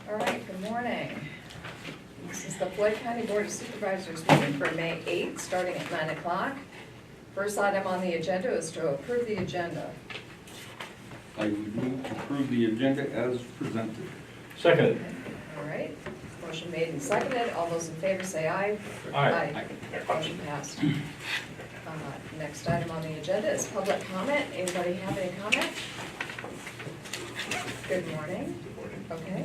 All right, good morning. This is the Floyd County Board of Supervisors meeting for May 8th, starting at 9 o'clock. First item on the agenda is to approve the agenda. I would move to approve the agenda as presented. Second. All right, motion made and seconded. All those in favor say aye. Aye. Motion passed. Next item on the agenda is public comment. Anybody have any comment? Good morning. Okay.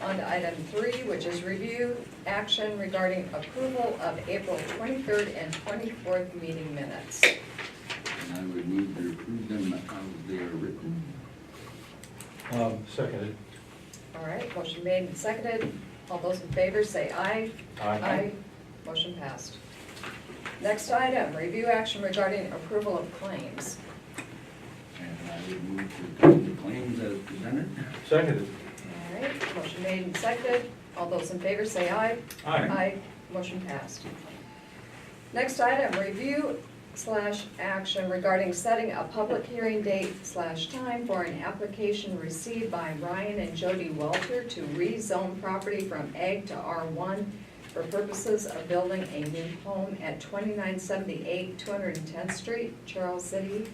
On to item 3, which is review action regarding approval of April 23rd and 24th meeting minutes. I would move to approve them as they are written. Seconded. All right, motion made and seconded. All those in favor say aye. Aye. Motion passed. Next item, review action regarding approval of claims. And I would move to approve the claims as presented. Seconded. All right, motion made and seconded. All those in favor say aye. Aye. Motion passed. Next item, review/action regarding setting a public hearing date/time for an application received by Ryan and Jody Welter to rezone property from Ag to R1 for purposes of building a new home at 2978 210th Street, Charles City,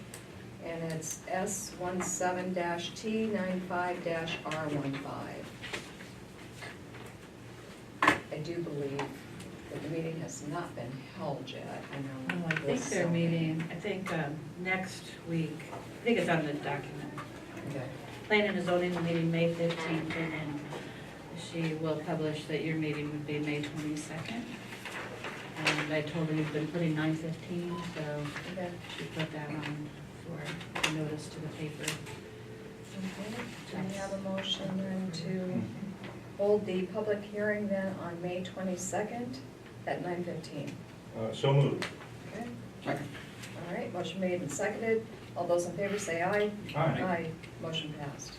and it's S17-T95-R15. I do believe that the meeting has not been held yet. I know. Oh, I think this they're zoning. meeting, I think next week, I think it's on the document. Okay. Planning and zoning will meeting May 15th, and then she will publish that your meeting would be May 22nd. And I told her you've been putting 9/15, so Okay. she put that on for a notice to the paper. Okay. Do we have a motion then to hold the public hearing then on May 22nd at 9:15? So moved. Okay. Second. All right, motion made and seconded. All those in favor say aye. Aye. Motion passed.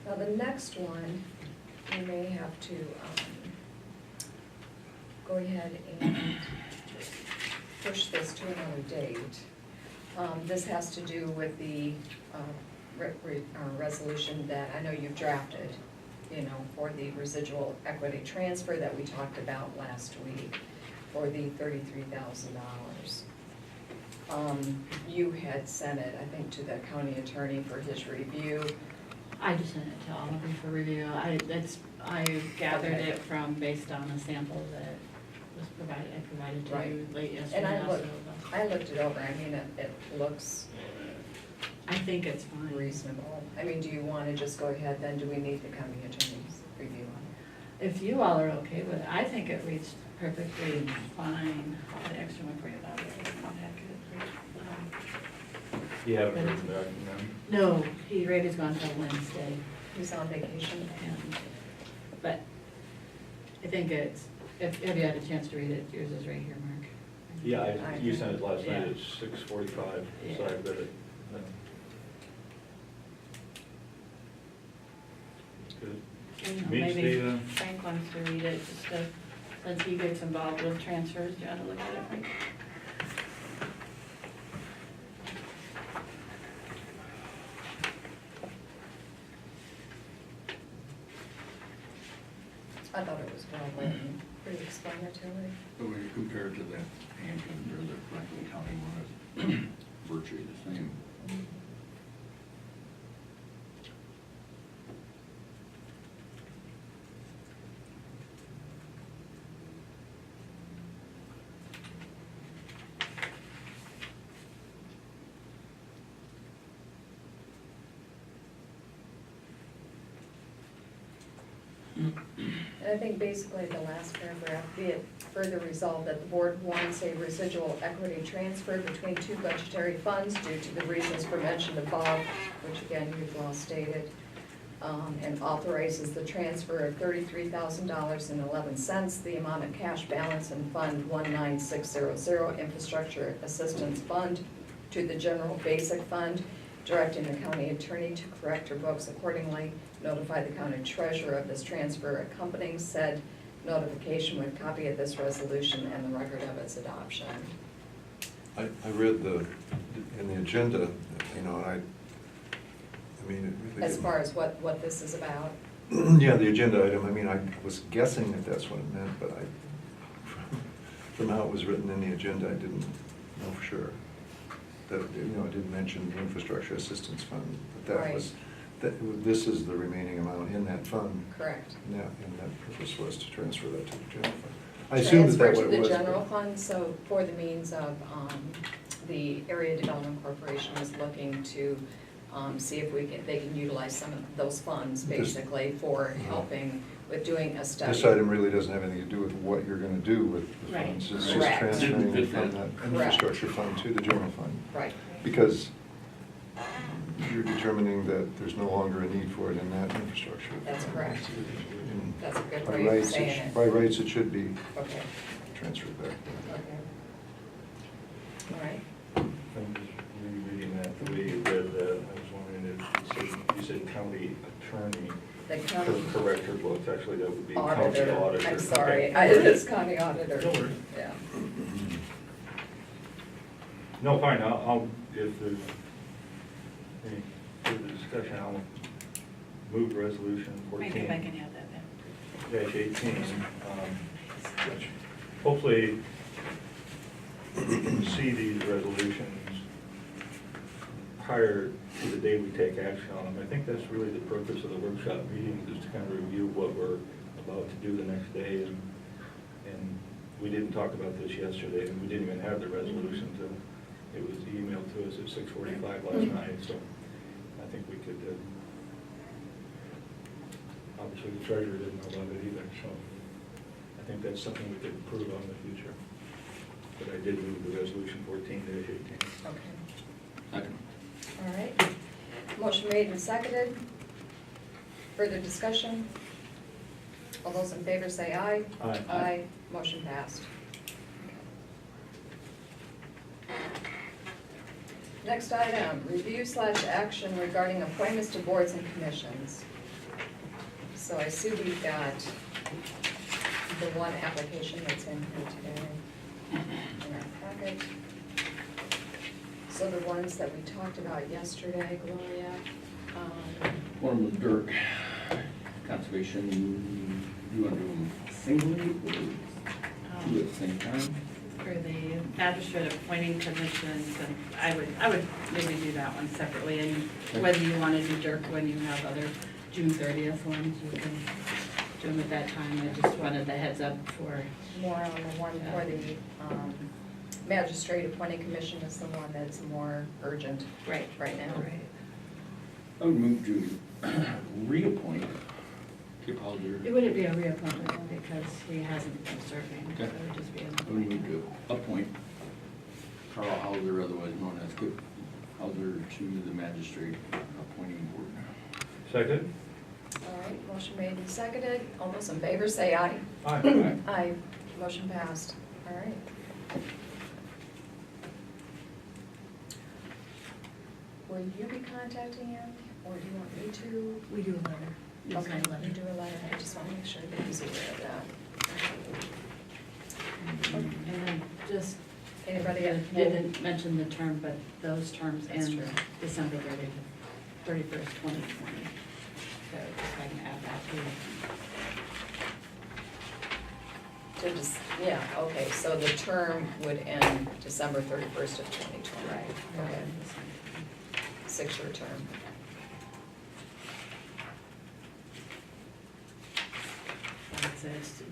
Now, the next one, we may have to go ahead and push this to another date. This has to do with the resolution that I know you've drafted, for the residual equity transfer that we talked about last week for the $33,000. You had sent it, I think, to the county attorney for his review. I just sent it to Oliver for review. I gathered Okay. it based on a sample that was provided, I provided to Right. you late And yesterday also. I looked it over. I mean, it looks I think it's fine. reasonable. I mean, do you want to just go ahead then? Do we need the county attorney's review on If you all are okay with it, I think it reads perfectly fine. The extra one for you about it. You haven't written that, No, he Rady's gone till Wednesday, it? He's on vacation. but I think it's, have you had a chance to read it? Yours is right here, Mark. Yeah, you sent it last night Yeah. at 6:45, so I read it. Good. I don't know, Meets Maybe the, Frank wants to read it, just to, since he gets involved with transfers. Do you want to look at it, Frank? I thought it was well written, pretty explanatory. So when you compare it to the Hampton or the Franklin County one, it's virtually the same. And I think basically the last paragraph, be it further resolved that the board wants a residual equity transfer between two budgetary funds due to the reasons mentioned above, which again, you've well stated, and authorizes the transfer of $33,000.11, the amount of cash balance in Fund 19600, Infrastructure Assistance Fund, to the General Basic Fund, directing the county attorney to correct her books accordingly, notify the county treasurer of this transfer, accompanying said notification with copy of this resolution and the record of its adoption. I read in the agenda, and I mean, it really as didn't- far as what this is about? Yeah, the agenda item, I mean, I was guessing that that's what it meant, but from how it was written in the agenda, I didn't know for sure. That, it didn't mention the infrastructure assistance fund, but that Right. was, this is the remaining amount in that fund. Correct. And that purpose was to transfer that to the general fund. I assumed that Transfer what to it was. the but- general fund, so for the means of, the Area Development Corporation is looking to, see if they can utilize some of those funds, This- basically, for helping with doing a study. This item really doesn't have anything to do with what you're gonna do with the Right. funds. It's just Correct. transferring it Didn't from fit that that. infrastructure fund to the general fund. Right, Because you're determining that there's no longer a need for it in that infrastructure. That's correct. And That's a good by way of rights, saying it- it. By rights, it should be okay, transferred back. okay. All right, I'm just rereading that, the way you read that, I was wondering if you said county attorney. the county Correct her books, actually, that would be county auditor, auditor. I'm sorry, Okay. it is county auditor. Don't worry. Yeah, No, fine, I'll, if there's any further discussion, I'll move resolution Maybe 14. if I can have that then. Dash 18, which hopefully we can see these resolutions prior to the day we take action on them. I think that's really the purpose of the workshop meetings, is to kind of review what we're about to do the next day. And we didn't talk about this yesterday, and we didn't even have the resolution till it was emailed to us at 6:45 last night, so I think we could, obviously the treasurer didn't know about it either, so I think that's something we could improve on in the future. But I did move the resolution 14-18. okay, Second. all right. Motion made and seconded. Further discussion? All those in favor say aye. Aye. Aye, motion passed. Next item, review/action regarding appointments to boards and commissions. So I see we've got the one application that's in here today in our packet. So the ones that we talked about yesterday, Gloria, One of them was Dirk, conservation, you want to do them singly or two at the same time? For the magistrate appointing commissions, and I would maybe do that one separately, and whether you want to do Dirk when you have other June 30th ones, you can do them at that time. I just wanted the heads up for, more on the one for the magistrate appointing commission is the one that's more urgent right right now. I would move to reappoint Kip Halder. It wouldn't be a reappointment one because he hasn't been serving, so it Okay. would just be an I would move appointment. to appoint Carl Halder, otherwise known as Kip Halder, to the magistrate appointing board. Second? All right, motion made and seconded. All those in favor say aye. Aye. Aye, motion passed. All right. Will you be contacting him, or do you want me to? We do a letter. You Okay, sign a letter. you do a letter. I just want to make sure that he's aware of that. And then just, Anybody you at didn't mention the term, but those terms That's end true. December 31st, 2020. So just I can add that to it. To just, yeah, okay, so the term would end December 31st of 2020. Right. Okay, 6-year term.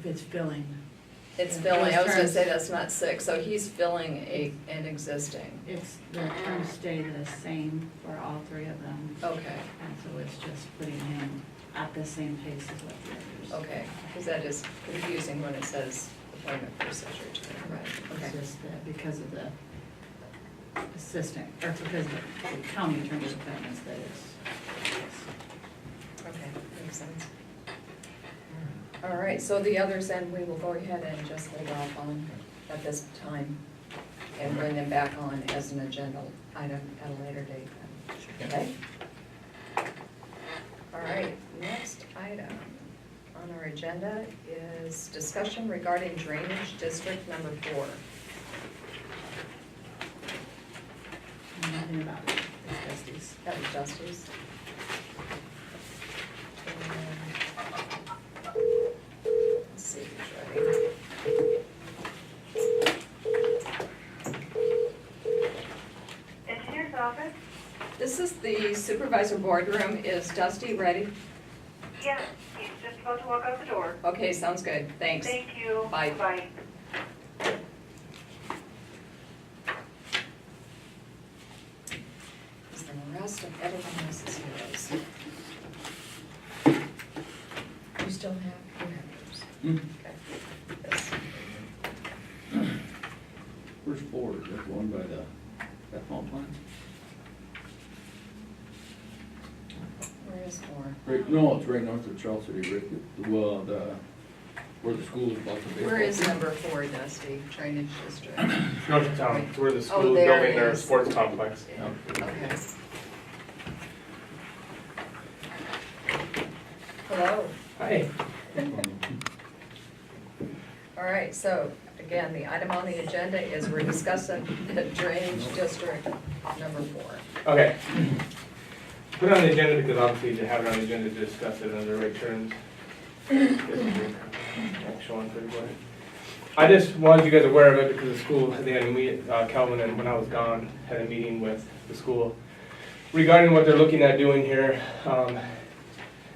It's filling. It's Yeah, filling, I those was gonna say terms- that's not 6, so he's filling an existing. It's, the terms stay the same for all three of them. Okay, And so it's just putting him at the same pace as what the others. okay, because that is confusing when it says appointment for a 6-year term, right? It's Okay, just that because of the assistant, or because of the county attorney's appointments that it's. okay, makes sense. All right, so the others then, we will go ahead and just hold off on at this time and bring them back on as an agenda item at a later date then, okay? All right, next item on our agenda is discussion regarding drainage district number 4. Nothing about it. Dusty's. That was Dusty's. And, let's see who's ready. Engineer's office? This is the supervisor boardroom. Is Dusty ready? Yes, he's just about to walk out the door. Okay, sounds good. Thanks. Thank you. Bye. Bye. Because the rest of everything else is yours. You still have, you have yours. Hmm. Okay. This. Where's Ford? Is that the one by the ethanol plant? Where is more? Right, no, it's right north of Charles City, right, well, where the school is about to be. Where is number 4, Dusty? Drainage district. North of town, it's where the Oh, school is there building it their is. sports complex. Okay. Hello. Hi. All right, so again, the item on the agenda is we're discussing the drainage district number 4. Okay. Put it on the agenda because obviously to have it on the agenda to discuss it under the right terms. Action on pretty quick. I just wanted you guys aware of it because the school, they had a meet, Calvin, and when I was gone, had a meeting with the school regarding what they're looking at doing here.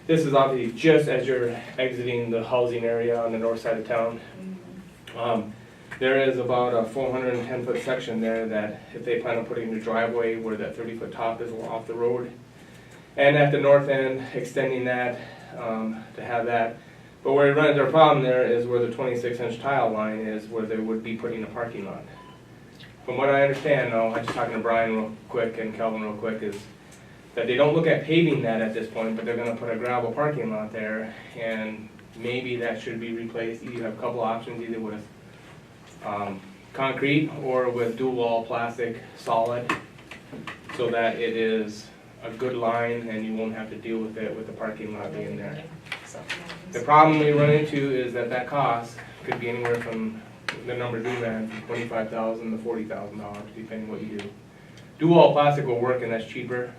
This is obviously just as you're exiting the housing area on the north side of town. There is about a 410-foot section there that if they plan on putting a driveway where that 30-foot top is off the road. And at the north end, extending that to have that. But where we run into a problem there is where the 26-inch tile line is, where they would be putting a parking lot. From what I understand, though, I'm just talking to Brian real quick and Kelvin real quick, is that they don't look at paving that at this point, but they're gonna put a gravel parking lot there, and maybe that should be replaced. You have a couple options, either with concrete or with dual wall plastic solid, so that it is a good line and you won't have to deal with it with the parking lot being there. The problem we run into is that that cost could be anywhere from, the numbers we ran, from $25,000 to $40,000, depending what you do. Dual wall plastic will work and that's cheaper,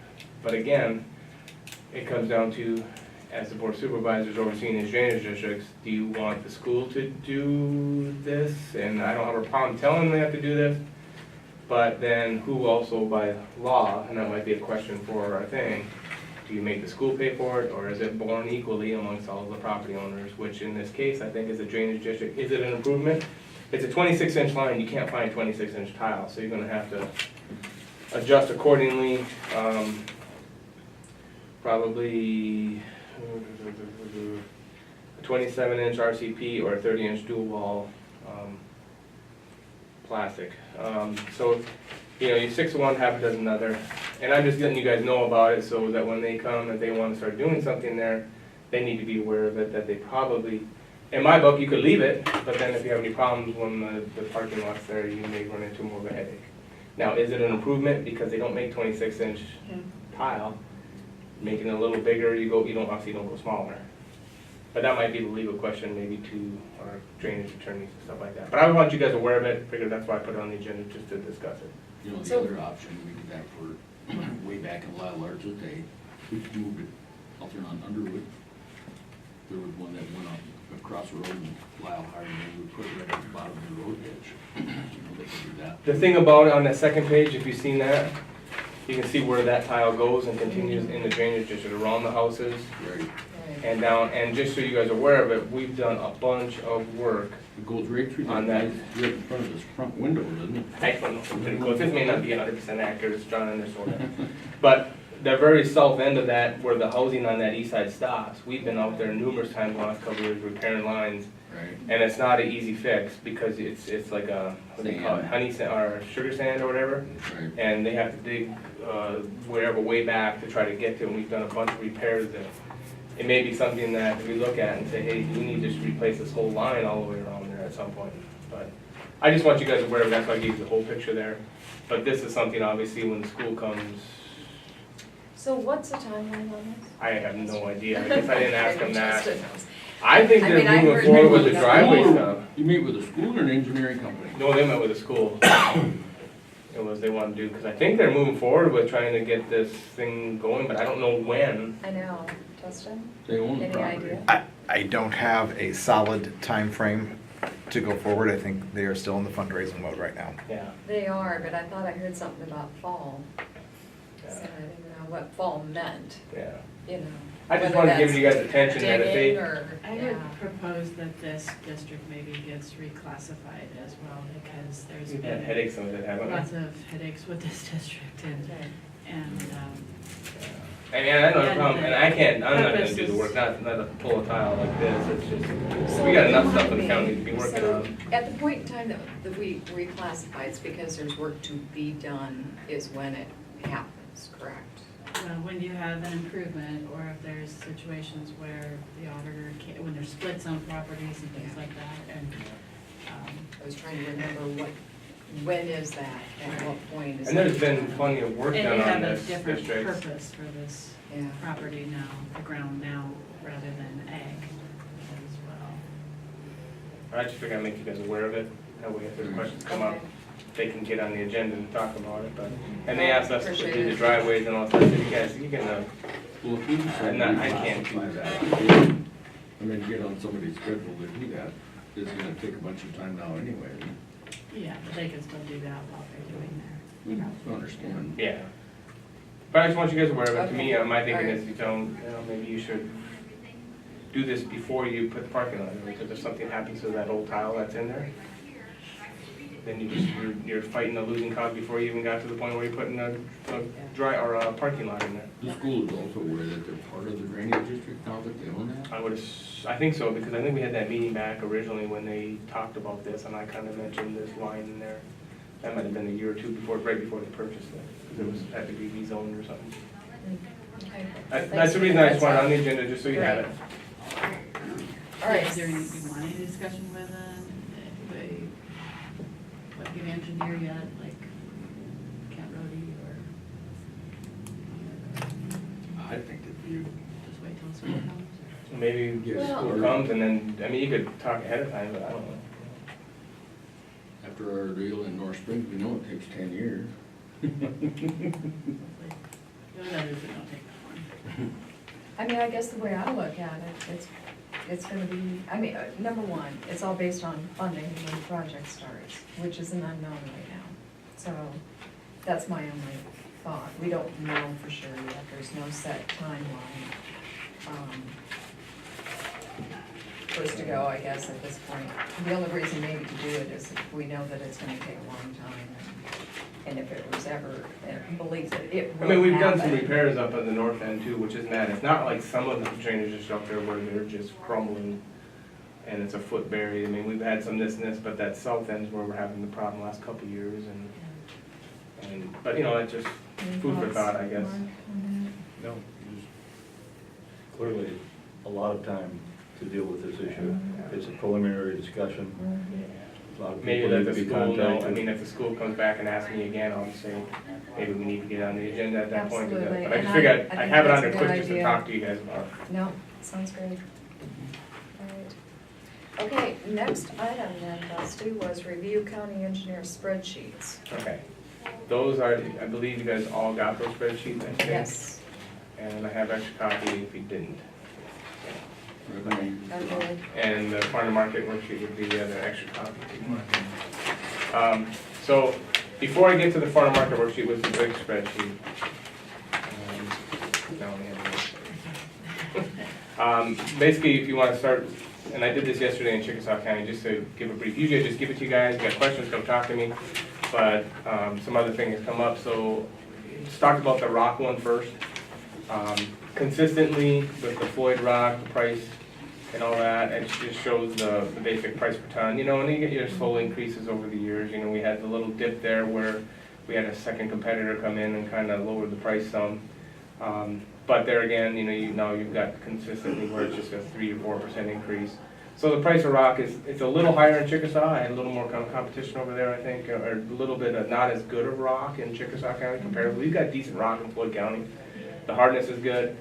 but again, it comes down to, as the board of supervisors overseeing these drainage districts, do you want the school to do this? And I don't have a problem telling them they have to do this, but then who also by law, and that might be a question for our thing, do you make the school pay for it, or is it borne equally amongst all of the property owners, which in this case, I think is a drainage district. Is it an improvement? It's a 26-inch line, you can't find 26-inch tile, so you're gonna have to adjust accordingly. Probably a 27-inch RCP or a 30-inch dual wall plastic. So, you know, you 6 of one, half a dozen other. And I'm just letting you guys know about it so that when they come and they want to start doing something there, they need to be aware of it, that they probably, in my book, you could leave it, but then if you have any problems when the parking lot's there, you may run into more of a headache. Now, is it an improvement? Because they don't make 26-inch tile. Making it a little bigger, you obviously don't go smaller. But that might be the legal question maybe to our drainage attorneys and stuff like that. But I want you guys aware of it, figured that's why I put it on the agenda, just to discuss it. You know, the So- other option, we did that for, way back in Lyle Larch's day, we moved it out there on Underwood. There was one that went up across the road and Lyle hired me, we put it right at the bottom of the road edge. You know, they could do that. The thing about it on that second page, if you've seen that, you can see where that tile goes and continues in the drainage district around the houses Right, and down. And just so you guys are aware of it, we've done a bunch of work. it goes right through On that, that. right in front of this front window, doesn't it? I don't know, pretty close. This may not be 100% accurate, it's drawn in there sort of. But the very south end of that, where the housing on that east side stops, we've been out there numerous times the last couple of years repairing lines. Right. And it's not an easy fix because it's like a, what do they call it, honey sand or sugar sand or whatever. Right. And they have to dig wherever way back to try to get to, and we've done a bunch of repairs that it may be something that we look at and say, hey, we need to just replace this whole line all the way around there at some point. But I just want you guys aware of it, that's why I gave you the whole picture there. But this is something obviously when the school comes, So what's the timeline on this? I have no idea, I guess I didn't ask them that. Justin knows. I think I mean, I they're moving heard forward with the maybe driveway School or- stuff. You meet with a school or an engineering company? No, they met with the school. it was they want to do, because I think they're moving forward with trying to get this thing going, but I don't know when. I know, Justin, They own the any property. idea? I don't have a solid time frame to go forward. I think they are still in the fundraising mode right now. Yeah. They are, but I thought I heard something about fall. So I Yeah. didn't know what fall meant, Yeah. you know. I just whether wanted to give that's you guys attention that if digging they, or, I would yeah. propose that this district maybe gets reclassified as well, because there's we've had been headaches with it, haven't we? lots of headaches with this district Okay. and, I mean, I know the And problem, the and I can't, I'm not gonna purpose do the is- work, not to pull a tile like this, it's just, So we got enough remind stuff in the me, county to be working so on. At the point in time that we reclassify, it's because there's work to be done is when it happens, correct? when you have an improvement, or if there's situations where the auditor can't, when there's splits on properties and things like that, and, I was trying to remember when is that, at what point is And there's that been done? plenty of work and done you on have a this different district. purpose for this Yeah. property now, the ground now, rather than ag as well. I just figured I'd make you guys aware of it, that way if there's questions come up, Okay. they can get on the agenda and talk about it, but, and they asked us to Appreciate do the it. driveways and all that, stuff. You guys, you can, Well, if we decide No, to I can't reclassify do that, I mean, get on somebody's schedule to do that, it's gonna take a bunch of time now anyway. Yeah, but they can still do that while they're doing their. I understand. yeah. But I just want you guys aware of it, to me, Okay. my thinking Alright. is, you know, maybe you should do this before you put the parking lot in, because if something happens to that old tile that's in there, then you're fighting a losing cause before you even got to the point where you're putting a dry, or a parking lot in there. The school is also aware that they're part of the drainage district now that they own that? I think so, because I think we had that meeting back originally when they talked about this, and I kind of mentioned this line in there. That might have been a year or two before, right before they purchased it, because it was, had to be rezoned or something. Okay. That's the reason I just wanted it on the agenda, just so you have it. All right. Is there any, you want any discussion with anybody, what good engineer yet, like Kent Rhodey, or I think if you just wait till school comes? Maybe Yes. school comes, and then, I mean, you could talk ahead of time, but I don't know. after our deal in North Springs, we know it takes 10 years. Like, those others that don't take that long. I mean, I guess the way I look at it, it's gonna be, I mean, number one, it's all based on funding when the project starts, which is an unknown right now. So that's my only thought. We don't know for sure yet. There's no set timeline. For us to go, I guess, at this point. The only reason maybe to do it is if we know that it's gonna take a long time. And if it was ever, believe that it I will mean, we've done some happen. repairs up at the north end too, which isn't bad. It's not like some of the drainages up there where they're just crumbling and it's a foot buried. I mean, we've had some this and this, but that south end's where we're having the problem the last couple of years but you know, that's just Any food for thoughts, thought, I guess. Mark, on No, clearly, a lot of time to deal with this issue. It's a preliminary discussion. that? A lot of Maybe people let need the to be school know, I contacted. mean, if the school comes back and asks me again, I'll just say, maybe we need to get on the agenda at that point. Absolutely, But I and just figured I I'd think have it that's on a there good quick just to idea. talk to you guys about. No, sounds great. All right. Okay, next item then, Dusty, was review county engineer spreadsheets. Okay. Those are, I believe you guys all got those spreadsheets, I think. Yes. And I have extra copy if you didn't. Recommend. Okay. And the farm to market worksheet would be the other extra copy. So before I get to the farm to market worksheet with the big spreadsheet. No, we have it. Basically, if you want to start, and I did this yesterday in Chickasaw County, just to give a brief, usually I just give it to you guys, you got questions, come talk to me. But some other things come up, so let's talk about the rock one first. Consistently with the Floyd rock, the price and all that, it just shows the basic price per ton, you know, and you get your slow increases over the years. You know, we had the little dip there where we had a second competitor come in and kind of lowered the price some. But there again, you know, you've got consistently where it's just a 3 or 4% increase. So the price of rock it's a little higher in Chickasaw. I had a little more competition over there, I think, or a little bit of not as good of rock in Chickasaw County comparatively. We've got decent rock in Floyd County. The hardness is good.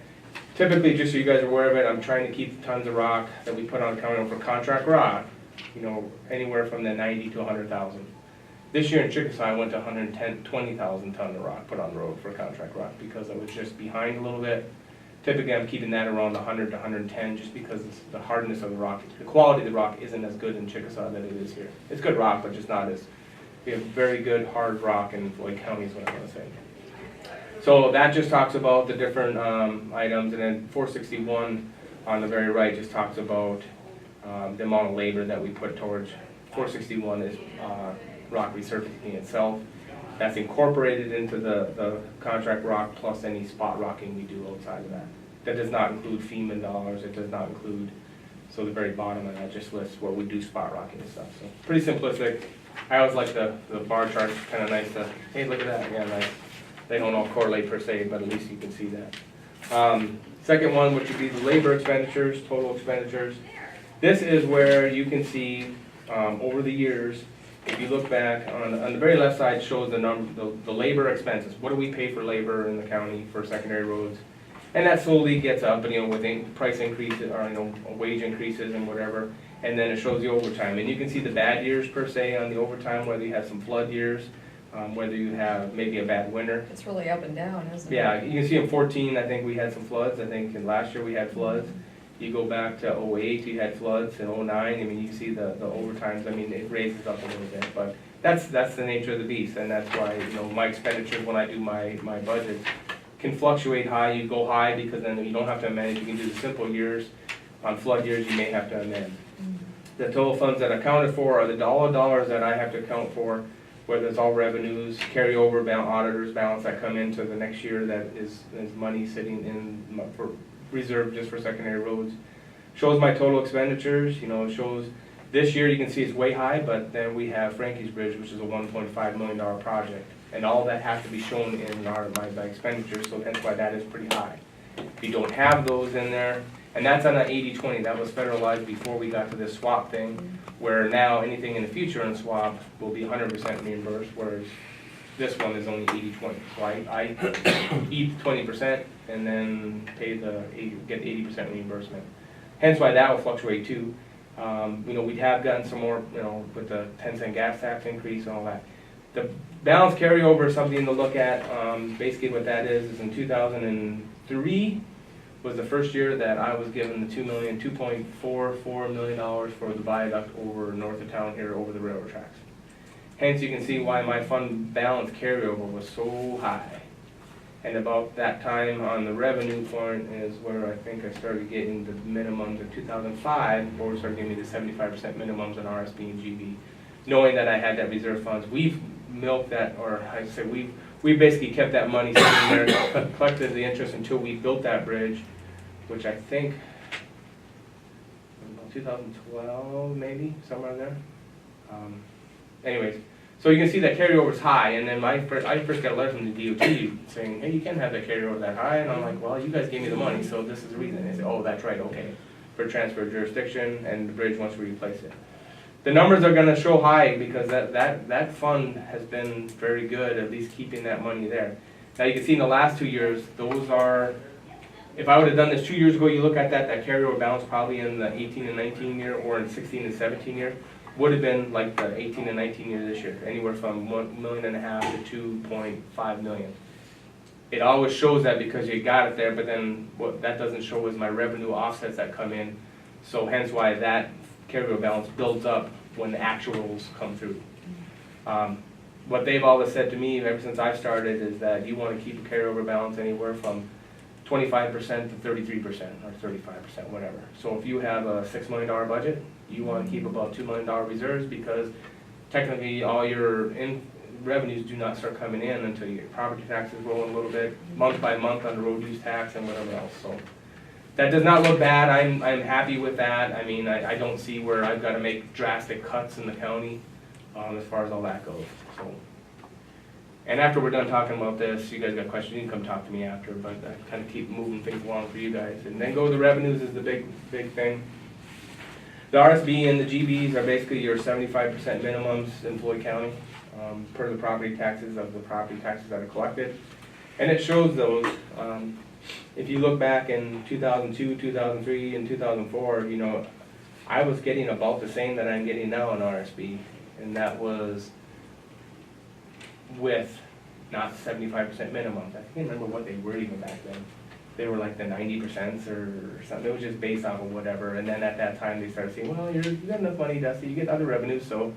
Typically, just so you guys are aware of it, I'm trying to keep the tons of rock that we put on county for contract rock, you know, anywhere from the 90 to 100,000. This year in Chickasaw, I went to 20,000 ton of rock put on the road for contract rock because I was just behind a little bit. Typically, I'm keeping that around 100 to 110 just because the hardness of the rock, the quality of the rock isn't as good in Chickasaw that it is here. It's good rock, but just not as, we have very good hard rock in Floyd County is what I want to say. So that just talks about the different items, and then 461 on the very right just talks about the amount of labor that we put towards. 461 is rock resurfacing itself. That's incorporated into the contract rock plus any spot rocking we do outside of that. That does not include FEMA dollars, it does not include, so the very bottom of that just lists where we do spot rocking and stuff. So pretty simplistic. I always like the bar charts, kind of nice to, hey, look at that, yeah, nice. They don't all correlate per se, but at least you can see that. Second one, which would be the labor expenditures, total expenditures. This is where you can see over the years, if you look back on the very left side shows the labor expenses. What do we pay for labor in the county for secondary roads? And that slowly gets up, and with price increases or wage increases and whatever. And then it shows the overtime, and you can see the bad years per se on the overtime, whether you have some flood years, whether you have maybe a bad winter. It's really up and down, isn't it? Yeah, you can see in 14, I think we had some floods. I think in last year we had floods. You go back to 08, you had floods. In 09, I mean, you see the overtimes. I mean, it raises up a little bit, but that's the nature of the beast, and that's why my expenditures when I do my budget can fluctuate high. You go high because then you don't have to amend. You can do the simple years. On flood years, you may have to amend. The total funds that are accounted for are the dollars that I have to account for, whether it's all revenues, carryover, auditors balance that come into the next year that is money sitting in for reserved just for secondary roads. Shows my total expenditures, it shows this year you can see it's way high, but then we have Frankie's Bridge, which is a $1.5 million project. And all that has to be shown in my expenditures, so hence why that is pretty high. If you don't have those in there, and that's on an 80-20, that was federalized before we got to this swap thing, where now anything in the future in swap will be 100% reimbursed, whereas this one is only 80-20. So I eat 20% and then get 80% reimbursement. Hence why that will fluctuate too. We have gotten some more, with the 10-cent gas tax increase and all that. The balance carryover is something to look at. Basically what that is in 2003 was the first year that I was given the $2.44 million for the viaduct over north of town here over the railroad tracks. Hence you can see why my fund balance carryover was so high. And about that time on the revenue point is where I think I started getting the minimums in 2005, where we started getting me the 75% minimums in RSB and GB. Knowing that I had that reserve funds, we've milked that, or I say we basically kept that money sitting there, collected the interest until we built that bridge, which I think was about 2012 maybe, somewhere in there. Anyways, so you can see that carryover is high, and then I first got a letter from the DOT saying, hey, you can't have that carryover that high, and I'm like, well, you guys gave me the money, so this is the reason. And they said, oh, that's right, okay, for transfer of jurisdiction, and the bridge wants to replace it. The numbers are gonna show high because that fund has been very good, at least keeping that money there. Now you can see in the last 2 years, those are, if I would have done this 2 years ago, you look at that carryover balance probably in the 18 and 19 year, or in 16 and 17 year, would have been like the 18 and 19 year this year, anywhere from $1.5 million to 2.5 million. It always shows that because you got it there, but then what that doesn't show is my revenue offsets that come in. So hence why that carryover balance builds up when the actuals come through. What they've always said to me ever since I've started is that you want to keep a carryover balance anywhere from 25% to 33% or 35%, whatever. So if you have a $6 million budget, you want to keep about $2 million reserves because technically all your revenues do not start coming in until your property taxes roll a little bit, month by month on the road use tax and whatever else. So that does not look bad. I'm happy with that. I mean, I don't see where I've got to make drastic cuts in the county as far as all that goes. So, and after we're done talking about this, you guys got questions, you can come talk to me after, but I kind of keep moving things along for you guys. And then go to the revenues is the big thing. The RSB and the GBs are basically your 75% minimums in Floyd County per the property taxes that are collected. And it shows those. If you look back in 2002, 2003, and 2004, I was getting about the same that I'm getting now in RSB, and that was with not 75% minimums. I can't remember what they were even back then. They were like the 90% or something. It was just based off of whatever. And then at that time, they started saying, well, you got enough money, Dusty, you get other revenues, so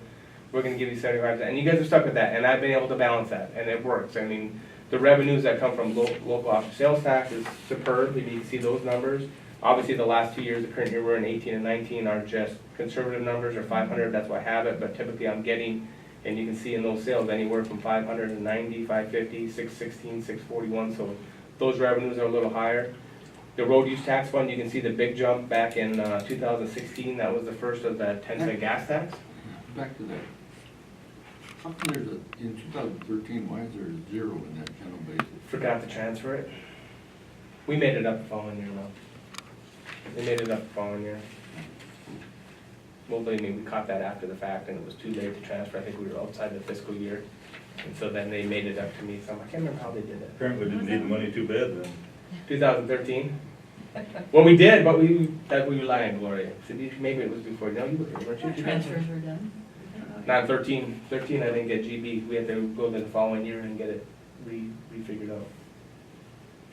we're gonna give you 75%. And you guys are stuck with that, and I've been able to balance that, and it works. I mean, the revenues that come from local option sales tax is superb. You can see those numbers. Obviously, the last 2 years, the current year we're in 18 and 19 are just conservative numbers, or 500, that's why I have it, but typically I'm getting, and you can see in those sales, anywhere from 590, 550, 616, 641, so those revenues are a little higher. The road use tax fund, you can see the big jump back in 2016, that was the first of the 10-cent gas tax. Back to that. How come there's in 2013, why is there a 0 in that general basic? Forgot to transfer it. We made it up the following year though. They made it up the following year. Well, believe me, we caught that after the fact and it was too late to transfer. I think we were outside the fiscal year. And so then they made it up to me, so I can't remember how they did it. Apparently didn't need the money too bad then. 2013? Well, we did, but we rely on Gloria. So maybe it was before, no, you were here, weren't you? Transfers were done. Not 13. 13 I didn't get GB. We had to go to the following year and get it refigured out.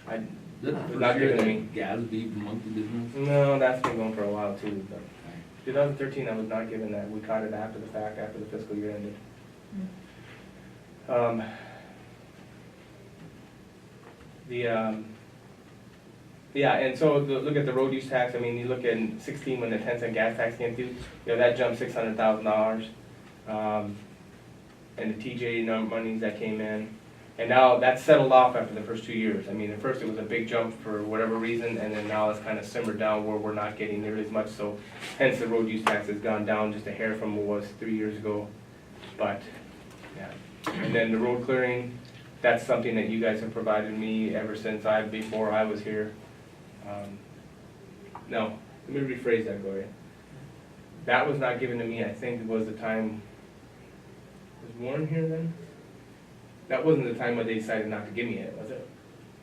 I Did Was the not first year given to me. that GASB monkey business? No, that's been going for a while too, but 2013, I was not given that. We caught it after the fact, after the fiscal year ended. Yeah, and so look at the road use tax. I mean, you look at 16 when the 10-cent gas tax came through, that jumped $600,000. And the TJ monies that came in. And now that's settled off after the first 2 years. I mean, at first it was a big jump for whatever reason, and then now it's kind of simmered down where we're not getting nearly as much, so hence the road use tax has gone down just a hair from what it was 3 years ago. But, yeah. And then the road clearing, that's something that you guys have provided me ever since before I was here. No, let me rephrase that, Gloria. That was not given to me, I think it was the time, was Warren here then? That wasn't the time when they decided not to give me it, was it?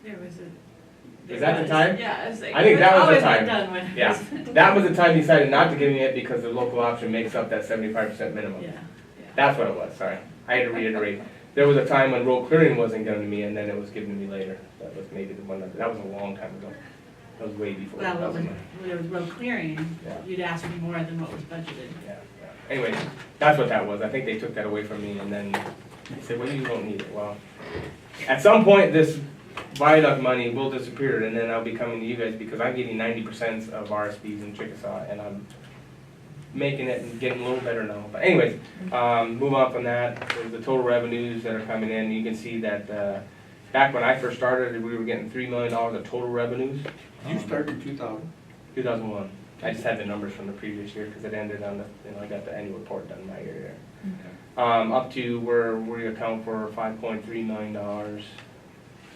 There was a. Is that the time? Yeah, it was like. I think that was the always time. done when it Yeah, was- that was the time they decided not to give me it because the local option makes up that 75% minimum. Yeah, yeah. That's what it was, sorry. I had to reiterate. There was a time when road clearing wasn't given to me and then it was given to me later. That was maybe the one, that was a long time ago. That was way before. Well, that was when there was road clearing, Yeah. you'd ask for more than what was budgeted. Yeah. Anyway, that's what that was. I think they took that away from me and then they said, well, you don't need it. Well, at some point, this viaduct money will disappear and then I'll be coming to you guys because I'm getting 90% of RSPs in Chickasaw and I'm making it and getting a little better now. But anyways, move on from that. There's the total revenues that are coming in. You can see that back when I first started, we were getting $3 million of total revenues. You started in 2000? 2001. I just had the numbers from the previous year because it ended on the, I got the annual report done my year there. Up to where we account for $5.3 million,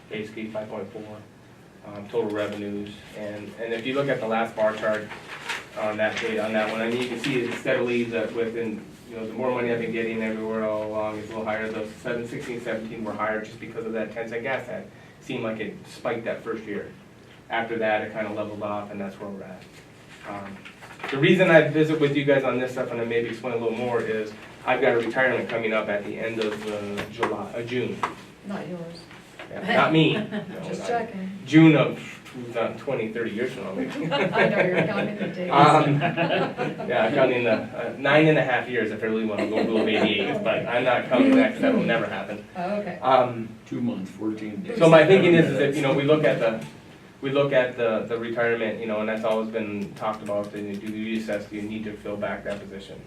basically 5.4 total revenues. And if you look at the last bar chart on that page, on that one, I mean, you can see it steadily that within, the more money I've been getting everywhere all along, it's a little higher. The 16, 17 were higher just because of that 10-cent gas tax. Seemed like it spiked that first year. After that, it kind of leveled off, and that's where we're at. The reason I visit with you guys on this stuff, and I maybe explain a little more, is I've got a retirement coming up at the end of June. Not yours. Yeah, not me. No, Just not- checking. June of 20, 30 years from now, maybe. I know you're counting the days. Yeah, I'm counting the 9.5 years if I really want to go below 88, but I'm not counting that because that will never happen. Oh, okay. 2 months, 14 days. So my thinking is that, we look at the retirement, and that's always been talked about, and you do the reassess, you need to fill back that position.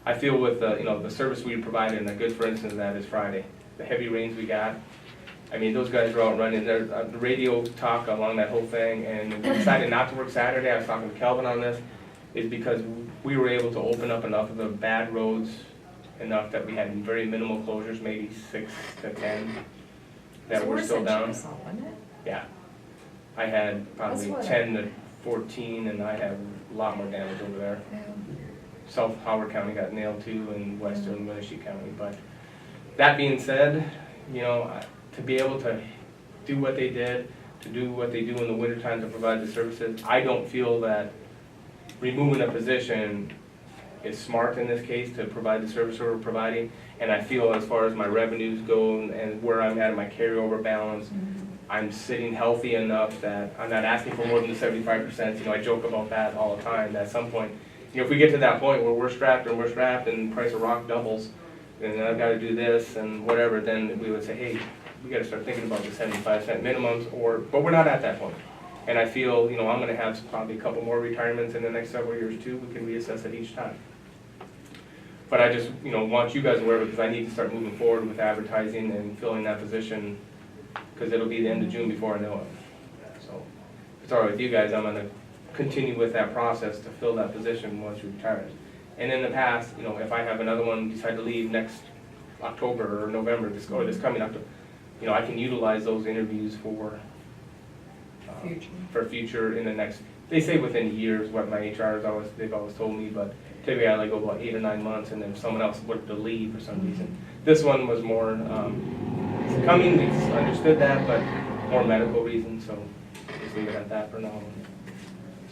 I feel with the service we provided, and a good for instance of that is Friday. The heavy rains we got, I mean, those guys were out running, there's the radio talk along that whole thing, and we decided not to work Saturday. I was talking to Kelvin on this, is because we were able to open up enough of the bad roads, enough that we had very minimal closures, maybe 6 to 10, that were still down. It's worse than Chickasaw, wasn't it? Yeah. I had probably That's what 10 to 14, and I had a lot more damage over there. Yeah. South Howard County got nailed too, and western Winnebago County. But that being said, to be able to do what they did, to do what they do in the wintertime to provide the services, I don't feel that removing a position is smart in this case to provide the service we're providing. And I feel as far as my revenues go and where I'm at in my carryover balance, I'm sitting healthy enough that I'm not asking for more than the 75%. You know, I joke about that all the time, that at some point, you know, if we get to that point where we're strapped and the price of rock doubles, and I've got to do this and whatever, then we would say, hey, we got to start thinking about the 75-cent minimums, but we're not at that point. And I feel, you know, I'm going to have probably a couple more retirements in the next several years too. We can reassess it each time. But I just, you know, want you guys aware because I need to start moving forward with advertising and filling that position, because it'll be the end of June before I know it. So if it's all right with you guys, I'm going to continue with that process to fill that position once you retire. And in the past, you know, if I have another one decide to leave next October or November, this coming October, you know, I can utilize those interviews for future in the next, they say within years, what my HRs they've always told me, but typically I like go about 8 or 9 months, and then someone else would to leave for some reason. This one was more, it's coming, we understood that, but more medical reasons, so just leave it at that for now.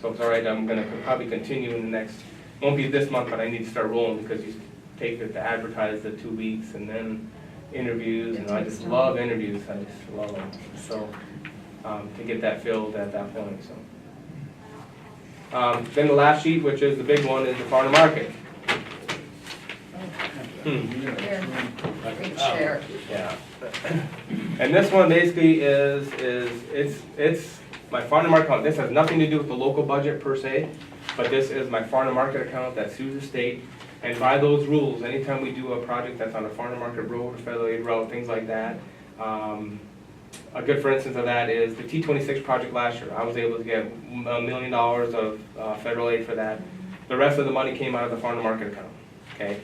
So it's all right, I'm gonna probably continue in the next, won't be this month, but I need to start rolling, because you take it to advertise the 2 weeks, and then interviews, and I just love interviews, I just love them. So, to get that filled at that point, so. Then the last sheet, which is the big one, is the farm to market. Here, big share. Yeah. And this one basically it's my farm to market account. This has nothing to do with the local budget per se, but this is my farm to market account that sues the state. And by those rules, anytime we do a project that's on a farm to market road, a federal aid route, things like that, a good for instance of that is the T26 project last year. I was able to get $1 million of federal aid for that. The rest of the money came out of the farm to market account, okay?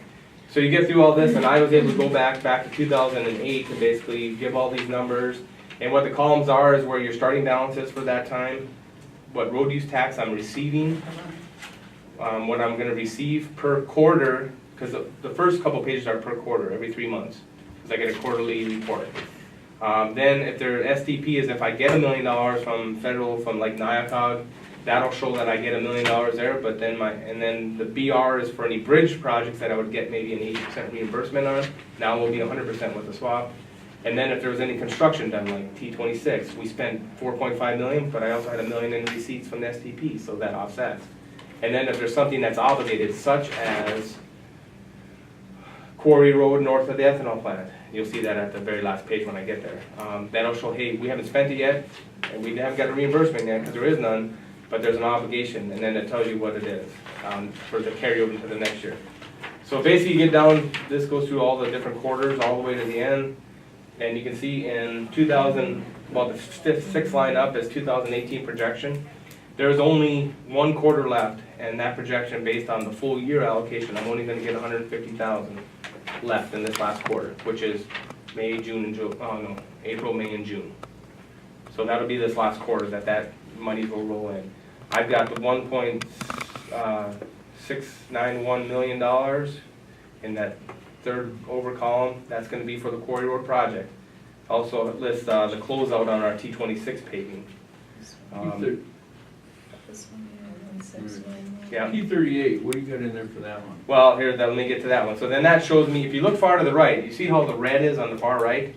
So you get through all this, and I was able to go back to 2008 to basically give all these numbers. And what the columns are is where your starting balance is for that time, what road use tax I'm receiving, what I'm gonna receive per quarter, because the first couple pages are per quarter, every 3 months, because I get a quarterly report. Then if their STP is if I get $1 million from federal, from like NIACOG, that'll show that I get $1 million there, but then then the BR is for any bridge projects that I would get maybe an 80% reimbursement on. Now we'll be 100% with the swap. And then if there was any construction done, like T26, we spent $4.5 million, but I also had $1 million in receipts from the STP, so that offsets. And then if there's something that's obligated, such as Quarry Road north of the ethanol plant, you'll see that at the very last page when I get there. That'll show, hey, we haven't spent it yet, and we haven't got a reimbursement yet, because there is none, but there's an obligation, and then it tells you what it is for the carryover into the next year. So basically you get down, this goes through all the different quarters, all the way to the end, and you can see in 2000, about the sixth line up is 2018 projection. There's only 1 quarter left, and that projection based on the full year allocation, I'm only gonna get 150,000 left in this last quarter, which is May, June, and April, May, and June. So that'll be this last quarter that money will roll in. I've got the $1.691 million in that third over column. That's going to be for the Quarry Road project. Also it lists the closeout on our T26 paving. This one, yeah, 1691. Yeah. T38, what do you got in there for that one? Well, here, let me get to that one. So then that shows me, if you look far to the right, you see how the red is on the far right?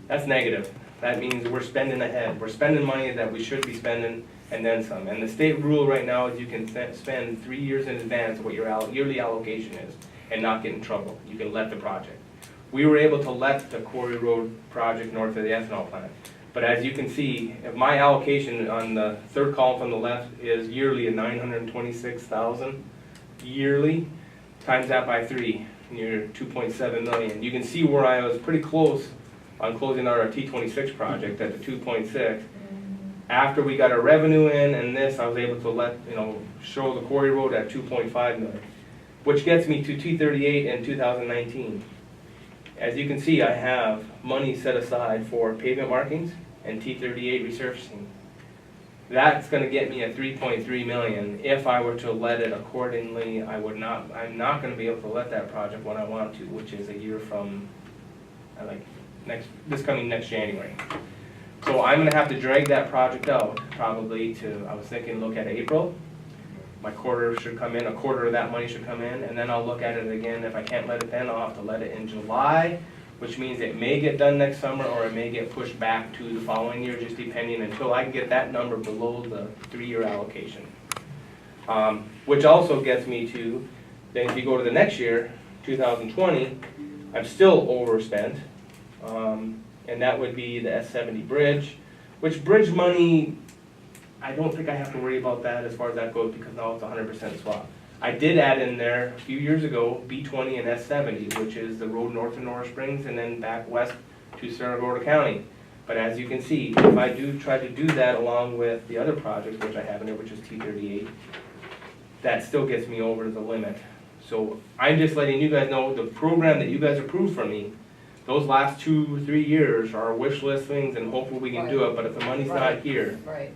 That's negative. That means we're spending ahead. We're spending money that we should be spending and then some. And the state rule right now is you can spend 3 years in advance of what your yearly allocation is and not get in trouble. You can let the project. We were able to let the Quarry Road project north of the ethanol plant. But as you can see, if my allocation on the third column from the left is yearly at $926,000 yearly, times that by 3, near 2.7 million. You can see where I was pretty close on closing our T26 project at the 2.6. After we got our revenue in and this, I was able to show the Quarry Road at 2.5 million, which gets me to T38 in 2019. As you can see, I have money set aside for pavement markings and T38 resurfacing. That's going to get me a 3.3 million. If I were to let it accordingly, I'm not going to be able to let that project when I want to, which is a year from this coming next January. So I'm going to have to drag that project out probably to, I was thinking, look at April. My quarter should come in, a quarter of that money should come in, and then I'll look at it again. If I can't let it then, I'll have to let it in July, which means it may get done next summer, or it may get pushed back to the following year, just depending, until I can get that number below the 3-year allocation. Which also gets me to, then if you go to the next year, 2020, I'm still overspent, and that would be the S70 bridge, which bridge money, I don't think I have to worry about that as far as that goes, because now it's 100% swap. I did add in there a few years ago, B20 and S70, which is the road north of Norris Springs and then back west to Saragordo County. But as you can see, if I do try to do that along with the other projects, which I have in there, which is T38, that still gets me over the limit. So I'm just letting you guys know, the program that you guys approved for me, those last 2-3 years are wish list things, and hopefully we can do it, but if the money's not here, Right,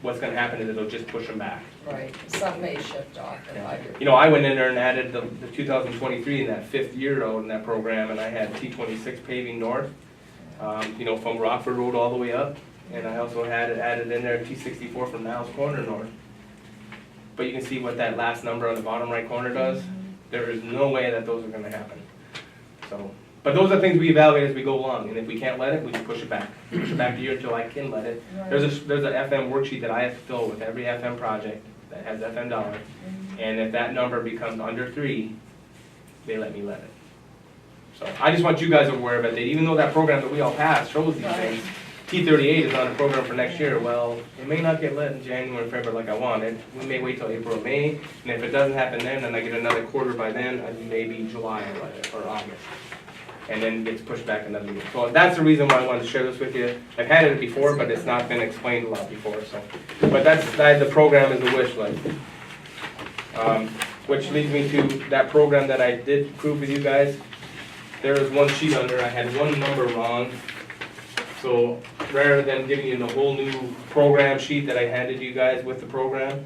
what's gonna happen is it'll just push them back. right, some may shift off in 5 years. You know, I went in there and added the 2023 in that 5th year out in that program, and I had T26 paving north, you know, from Rockford Road all the way up, and I also had it added in there T64 from Niles Corner north. But you can see what that last number on the bottom right corner does. There is no way that those are gonna happen. So, but those are things we evaluate as we go along, and if we can't let it, we just push it back. Push it back a year until I can let it. There's a FM worksheet that I have to fill with every FM project that has FM dollars, and if that number becomes under 3, they let me let it. So I just want you guys aware of it, that even though that program that we all passed shows these things, T38 is on the program for next year. Well, it may not get let in January and February like I wanted. We may wait till April or May, and if it doesn't happen then, and I get another quarter by then, maybe July or August. And then it gets pushed back another year. So that's the reason why I wanted to share this with you. I've had it before, but it's not been explained a lot before, so. But the program is a wish list. Which leads me to that program that I did approve with you guys. There was one sheet under, I had one number wrong. So rather than giving you the whole new program sheet that I handed you guys with the program,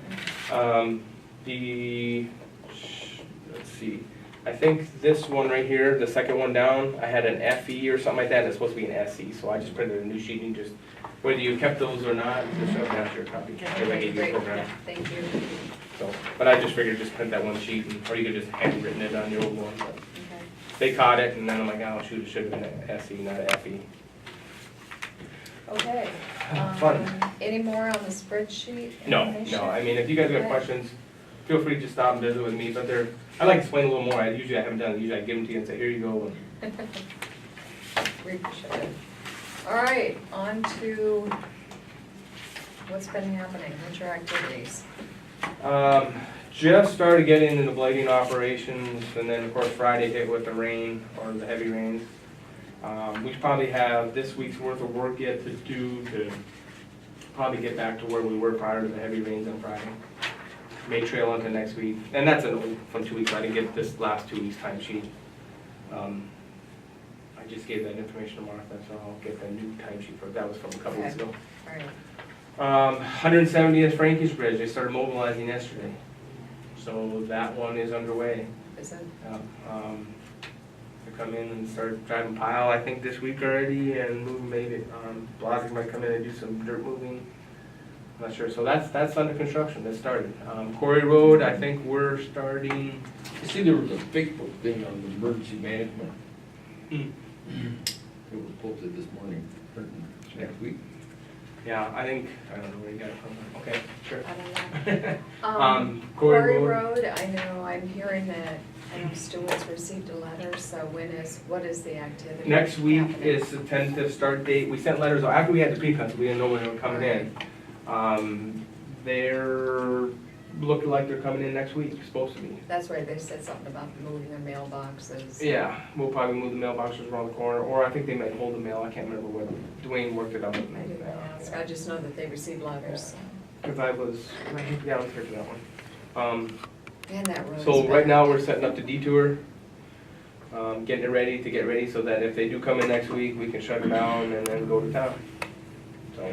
let's see, I think this one right here, the second one down, I had an FE or something like that, it's supposed to be an SE, so I just printed a new sheet and just, whether you kept those or not, just shove down your copy. Because I gave you a Great, program. yeah, thank you. So, but I just figured just print that one sheet, or you could just handwritten it on your old one. But Okay. they caught it, and then I'm like, oh shoot, it should have been an SE, not an FE. Okay. Fun. Any more on the spreadsheet No, information? I mean, if you guys got Okay. questions, feel free to just stop and visit with me, but I like to explain a little more. I haven't done it, usually I give them to you and say, here you go. We appreciate it. All right, on to what's been happening, winter activities. Just started getting into blading operations, and then of course Friday hit with the rain, or the heavy rains. We probably have this week's worth of work yet to do to probably get back to where we were prior to the heavy rains on Friday. May trail into next week, and that's from 2 weeks. I didn't get this last 2 weeks time sheet. I just gave that information to Martha, so I'll get the new time sheet for it. That was from a couple weeks Okay. ago. All right, 170th Frankie's Bridge, they started mobilizing yesterday. So that one is underway. is it? To come in and start driving pile, I think this week already, and move maybe, Blazek might come in and do some dirt moving. I'm not sure, so that's under construction, that started. Quarry Road, I think we're starting, You see, there was a Facebook thing on the emergency management. Hmm. It was posted this morning, next week. yeah, I don't know where you got it from. Okay, sure. I don't know. Quarry Quarry Road. Road, I know, I'm hearing that, I know Stewart's received a letter, so what is the activity? Next week happening? is the tentative start date. We sent letters, after we had the pre-cuts, we didn't know when they were coming in. They're looking like they're coming in next week, supposed to be. That's right, they said something about moving their mailboxes. Yeah, we'll probably move the mailboxes around the corner, or I think they might hold the mail, I can't remember whether, Dwayne worked it out with me. I didn't ask, I just know that they received letters. Because I was here for that one. And that road's So right bad. now, we're setting up the detour, getting it ready so that if they do come in next week, we can shut it down and then go to town. So, I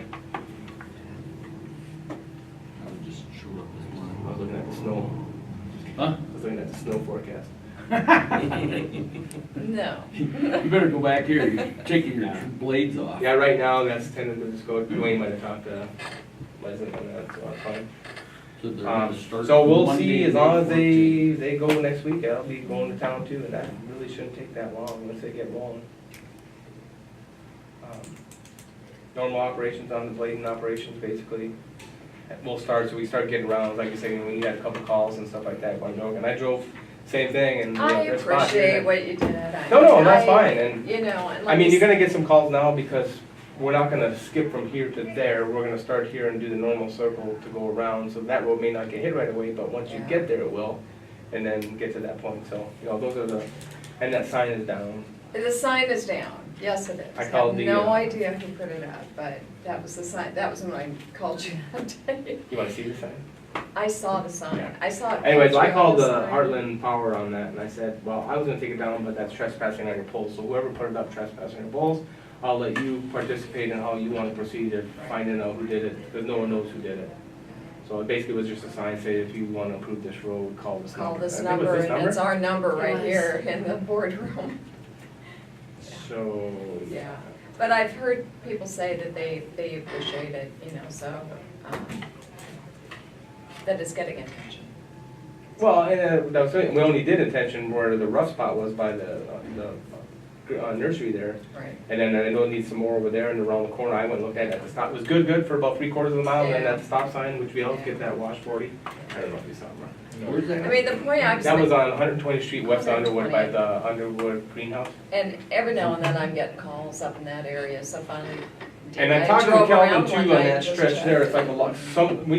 was just showed up this I was morning. looking at the snow, Huh? I was looking at the snow forecast. No. You better go back here, you're taking your blades off. Yeah, right now, that's tentative to just go, Dwayne might have talked to Leslie on that, so that's fine. So they're gonna start So we'll Monday, see, as long as May 14th. they go next week, I'll be going to town too, and that really shouldn't take that long once they get rolling. Normal operations on the blading operations, basically. We'll start, so we start getting around, like you say, when you had a couple calls and stuff like that, going, and I drove, same thing, and. I there's spots here appreciate that- what you did. No, that's fine, and, You know, and I like mean, you you're gonna get some calls now because we're not gonna skip from here to there. We're gonna start here and do the normal circle to go around, so that road may not get hit right away, but once you Yeah. get there, it will. And then get to that point, so, those are the, and that sign is down. The sign is down, yes it is. I called the, have no uh, idea who put it up, but that was the sign, that was when I called you that day. You wanna see the sign? I saw the sign, Yeah. I saw it. Anyways, I picture called on the sign. Heartland Power on that, and I said, well, I was gonna take it down, but that's trespassing on your poles, so whoever put it up trespassing on your poles, I'll let you participate in how you wanna proceed in finding out who did it, because no one knows who did it. So it basically was just a sign, say, if you wanna approve this road, call this number. Call this I think it was number, this and it's our number right Yes. here in the boardroom. So. Yeah, but I've heard people say that they appreciate it, so, that it's getting attention. Well, and that was it. We only did intention where the rough spot was by the nursery there. Right. And then I know it needs some more over there and around the corner. I went and looked at it at the stop. It was good for about 3/4 of a mile. And then Yeah. that stop sign, which we always get that wash 40. I don't know if you saw it. Where's that? I mean, the point I'm That was saying, on 120th Street, West Underwood, by 120th. the Underwood Greenhouse. and every now and then I'm getting calls up in that area, so finally. And I'm I talking to drove Kelvin around too one on night that and just stretch there. It's checked. like a lot,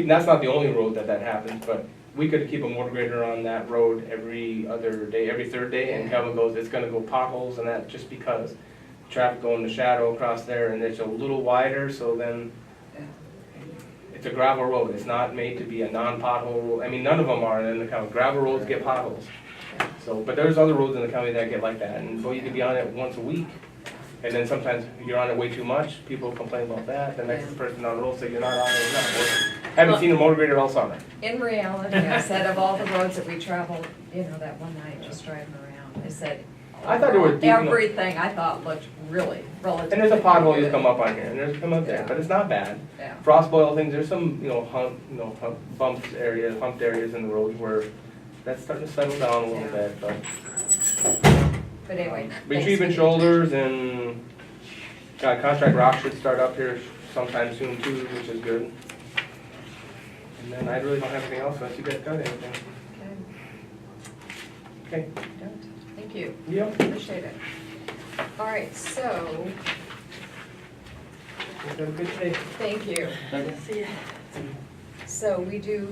that's not the only road that happens, but we could keep a motor grader on that road every other day, every third day. And Kelvin goes, it's gonna go potholes and that just because traffic going to Shadow across there and it's a little wider, so then Yeah. it's a gravel road. It's not made to be a non-pothole road. I mean, none of them are in the county. Gravel roads get potholes. So, but there's other roads in the county that get like that, and so you could be on it once a week. And then sometimes you're on it way too much, people complain about that, the next Yeah. person on the road say you're not on it enough. Haven't seen a motor grader all summer. In reality, I said of all the roads that we traveled, that one night, just driving around, I said. I thought there were deep enough- Everything I thought looked really relatively. And there's a pothole you good. come up on here, and there's come up there, Yeah. but it's not bad. Yeah, Frost boil things, there's some, humped areas in the road where that's starting to settle down a little Yeah. bit, but. but anyway. Retrieving thanks. shoulders and, contract rock should start up here sometime soon too, which is good. And then I really don't have anything else unless you guys got anything. Okay, Okay, don't. Thank you, yep, appreciate it. All right, so, have a good day. thank you. See ya. So we do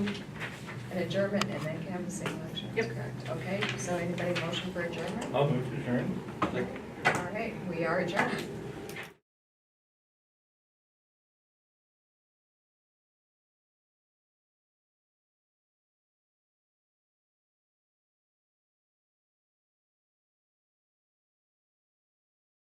an adjournment and then canvassing elections, Yep. correct? Okay, so anybody motion for adjournment? I'll move to adjourn. All right, we are adjourned.